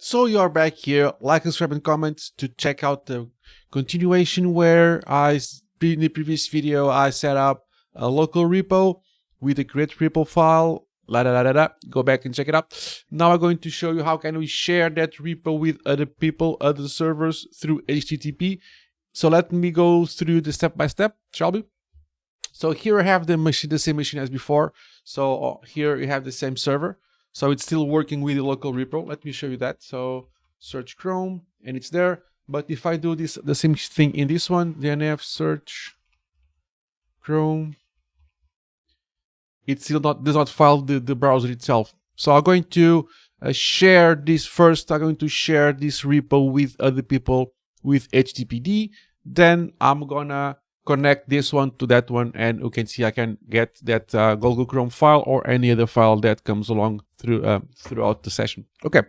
So you are back here, like, subscribe, and comment to check out the continuation where in the previous video I set up a local repo with a create repo file. Go back and check it out. Now I'm going to show you how can we share that repo with other people, other servers through HTTP. So let me go through the step by step, shall we? So here I have the same machine as before. So here you have the same server. So it's still working with the local repo. Let me show you that. So search Chrome and it's there. But if I do this, the same thing in this one, DNF search Chrome, it still does not file the browser itself. So I'm going to share this first. I'm going to share this repo with other people with HTTPD. Then I'm gonna connect this one to that one, and you can see I can get that Google Chrome file or any other file that comes along throughout the session. Okay,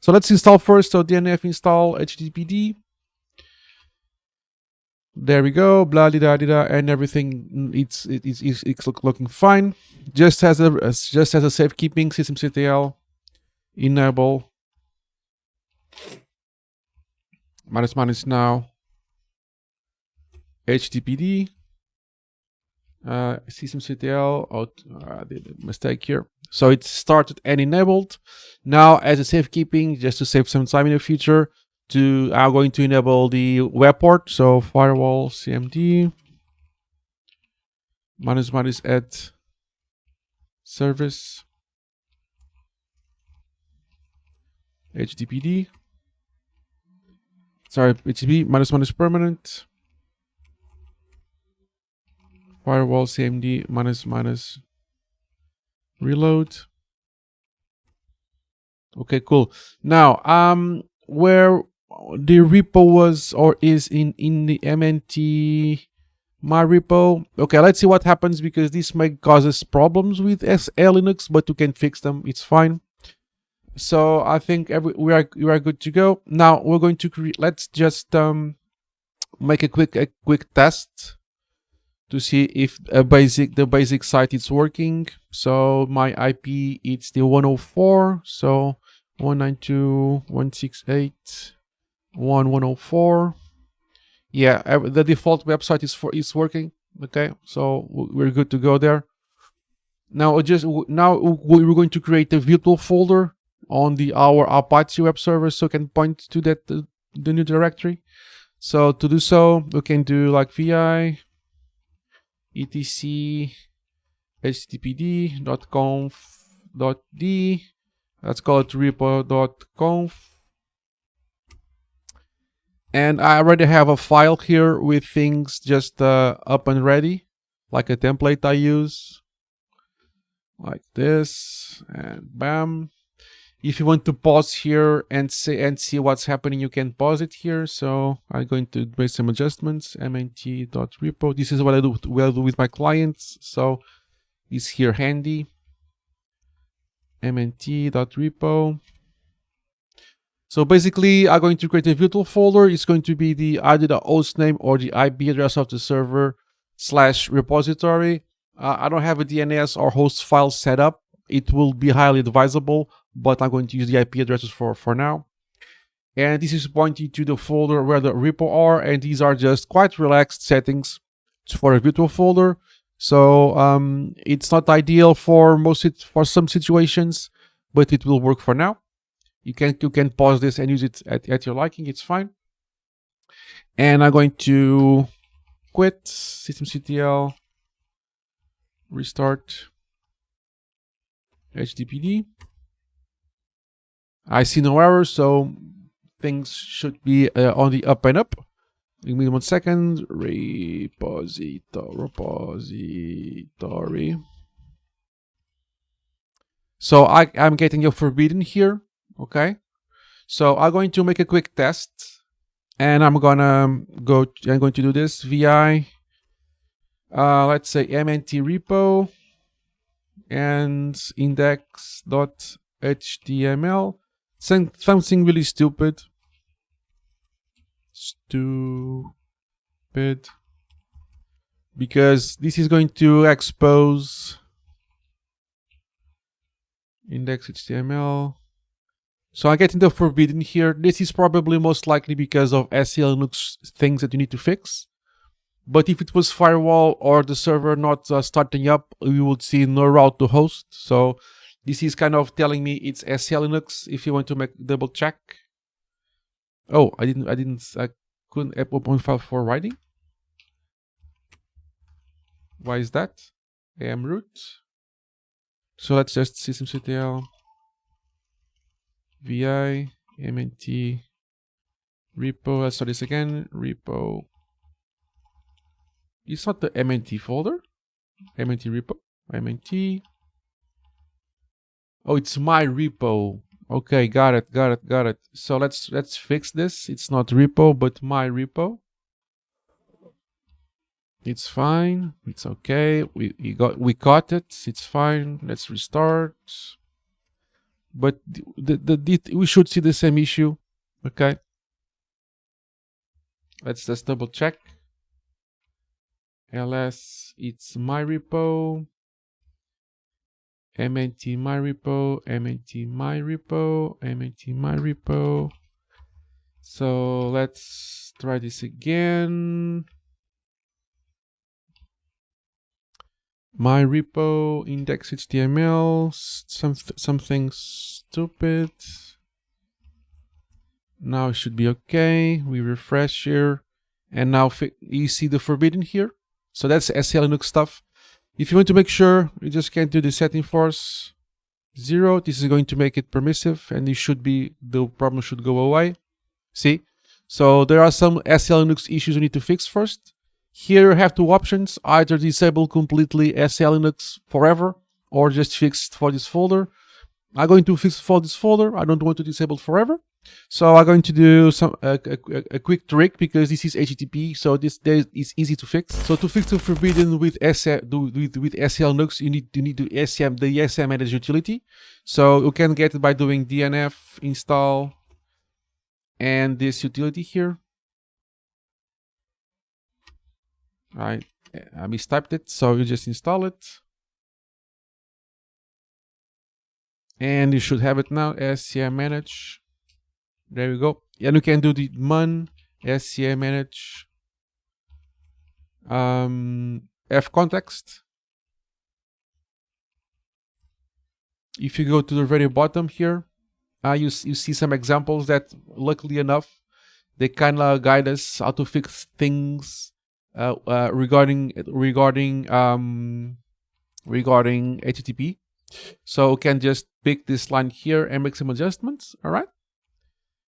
so let's install first. So DNF install HTTPD. There we go, blah da da, and everything. It's looking fine. Just as a safekeeping systemctl enable minus now HTTPD systemctl. I did a mistake here. So it's started and enabled. Now as a safekeeping, just to save some time in the future, I'm going to enable the web port. So firewall cmd minus add service HTTPD. Sorry, HTTP minus permanent firewall cmd minus reload. Okay, cool. Now where the repo was or is in the mnt my repo. Okay, let's see what happens, because this may cause us problems with SL Linux, but you can fix them. It's fine. So I think we are good to go. Now we're going to create. Let's just make a quick test to see if the basic site is working. So my IP, it's the 104. So 192.168.1.104. Yeah, the default website is working. Okay, so we're good to go there. Now we're going to create a virtual folder on our Apache web server, so we can point to that the new directory. So to do so, we can do like vi etc httpd.conf.d. Let's call it repo.conf. And I already have a file here with things just up and ready, like a template I use, like this, and bam. If you want to pause here and see what's happening, you can pause it here. So I'm going to make some adjustments. mnt.repo. This is what I do with my clients. So it's here handy. mnt.repo. So basically, I'm going to create a virtual folder. It's going to be either the host name or the IP address of the server /repository. I don't have a DNS or host file set up. It will be highly advisable, but I'm going to use the IP addresses for now. And this is pointing to the folder where the repo are, and these are just quite relaxed settings for a virtual folder. So it's not ideal for some situations, but it will work for now. You can pause this and use it at your liking. It's fine. And I'm going to quit systemctl, restart HTTPD. I see no errors, so things should be on the up and up. Give me 1 second. Repository. So I'm getting a forbidden here. Okay. So I'm going to make a quick test, and I'm going to do this vi let's say mnt repo and index.html. Something really stupid, because this is going to expose index.html So I get into forbidden here. This is probably most likely because of SEL Linux things that you need to fix. But if it was firewall or the server not starting up, you would see no route to host. So this is kind of telling me it's SEL Linux. If you want to make double check. Oh, I couldn't open file for writing. Why is that? am root. So let's just systemctl vi mnt repo. Let's start this again. Repo. It's not the mnt folder. Mnt repo. Mnt. Oh, it's my repo. Okay, got it. So let's fix this. It's not repo, but my repo. It's fine. It's okay. We got it. It's fine. Let's restart. But we should see the same issue. Okay. Let's just double check. ls, it's my repo. mnt my repo. mnt my repo. mnt my repo. So let's try this again. My repo index HTML, something stupid. Now it should be okay. We refresh here, and now you see the forbidden here. So that's SEL Linux stuff. If you want to make sure, you just can't do the setting force 0. This is going to make it permissive, and the problem should go away. See? So there are some SEL Linux issues you need to fix first. Here you have two options, either disable completely SEL Linux forever or just fix it for this folder. I'm going to fix it for this folder. I don't want to disable it forever. So I'm going to do a quick trick because this is HTTP, so this is easy to fix. So to fix the forbidden with SEL Linux, you need the SEM managed utility. So you can get it by doing dnf install and this utility here. I mistyped it, so you just install it. And you should have it now, SCM manage. There we go. And you can do the man SCM manage f context. If you go to the very bottom here, you see some examples that, luckily enough, they kind of guide us how to fix things regarding HTTP. So you can just pick this line here and make some adjustments. All right.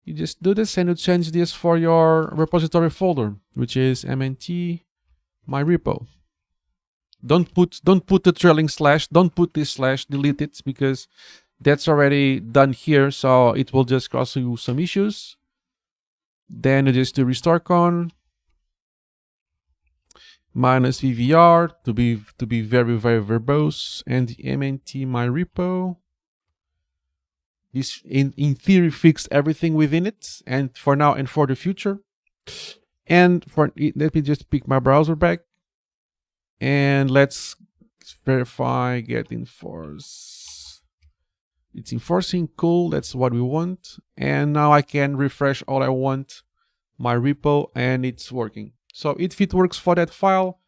You just do this and you change this for your repository folder, which is mnt my repo. Don't put the trailing slash. Don't put this slash. Delete it because that's already done here. So it will just cause you some issues. Then you just do restore con minus VVR to be very verbose, and the mnt my repo. This in theory fixed everything within it, and for now and for the future. And let me just pick my browser back, and let's verify get enforce. It's enforcing, cool, that's what we want. And now I can refresh all I want my repo, and it's working. So if it works for that file,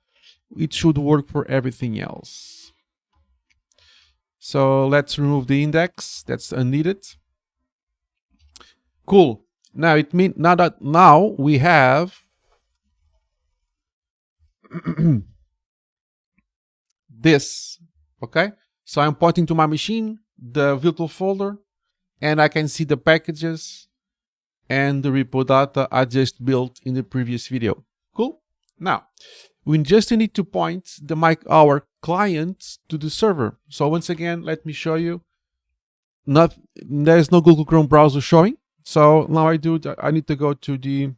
it should work for everything else. So let's remove the index. That's unneeded. Cool. Now it means now we have this. Okay. So I'm pointing to my machine, the virtual folder, and I can see the packages and the repo data I just built in the previous video. Cool. Now, we just need to point our client to the server. So once again, let me show you. There's no Google Chrome browser showing. So now I need to go to the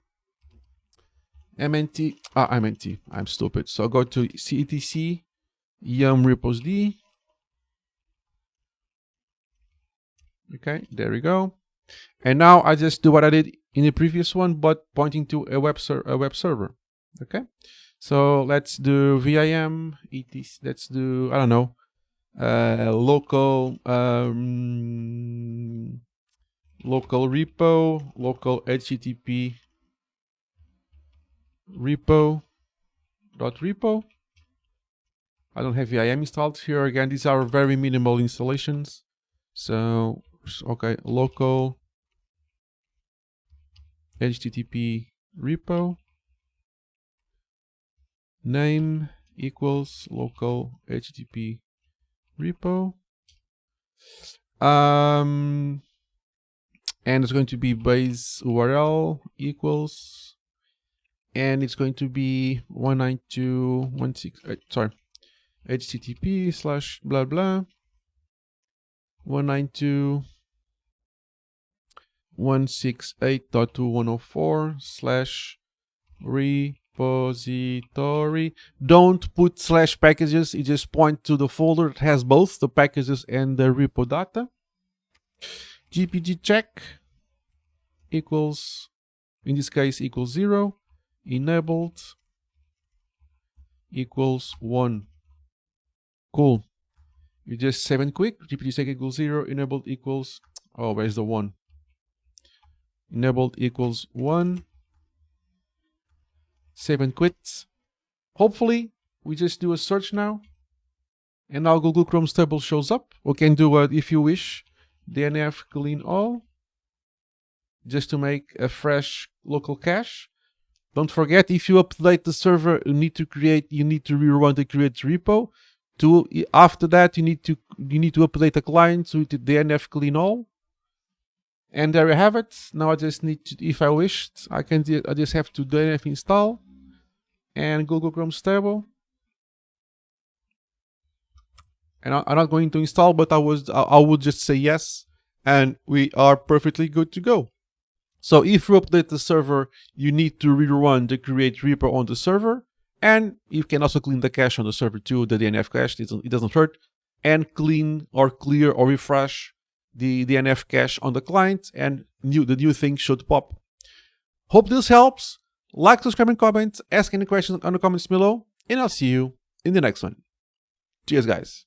mnt. mnt. I'm stupid. So go to etc yum repos d. Okay, there we go. And now I just do what I did in the previous one, but pointing to a web server. Okay, so let's do vim etc. Let's do, I don't know, local local repo, local http repo.repo. I don't have VIM installed here. Again, these are very minimal installations. So, okay, local http repo name equals local http repo. And it's going to be base URL equals, and it's going to be 192.168, sorry, http slash blah blah 192.168.2.104 slash repository. Don't put slash packages, you just point to the folder that has both the packages and the repo data. GPG check equals, in this case, equals 0, enabled equals 1. Cool. You just save and quick. GPG check equals 0, enabled equals, oh, where's the 1? Enabled equals 1. Save and quit. Hopefully, we just do a search now, and our Google Chrome table shows up. We can do it if you wish. DNF clean all, just to make a fresh local cache. Don't forget, if you update the server, you need to rerun the create repo. After that, you need to update the client to DNF clean all. And there you have it. Now I just need to, if I wished, I just have to DNF install and Google Chrome stable. And I'm not going to install, but I would just say yes, and we are perfectly good to go. So if you update the server, you need to rerun the create repo on the server, and you can also clean the cache on the server too, the DNF cache, it doesn't hurt, and clean or clear or refresh the DNF cache on the client, and the new thing should pop. Hope this helps. Like, subscribe, and comment. Ask any questions on the comments below, and I'll see you in the next one. Cheers, guys.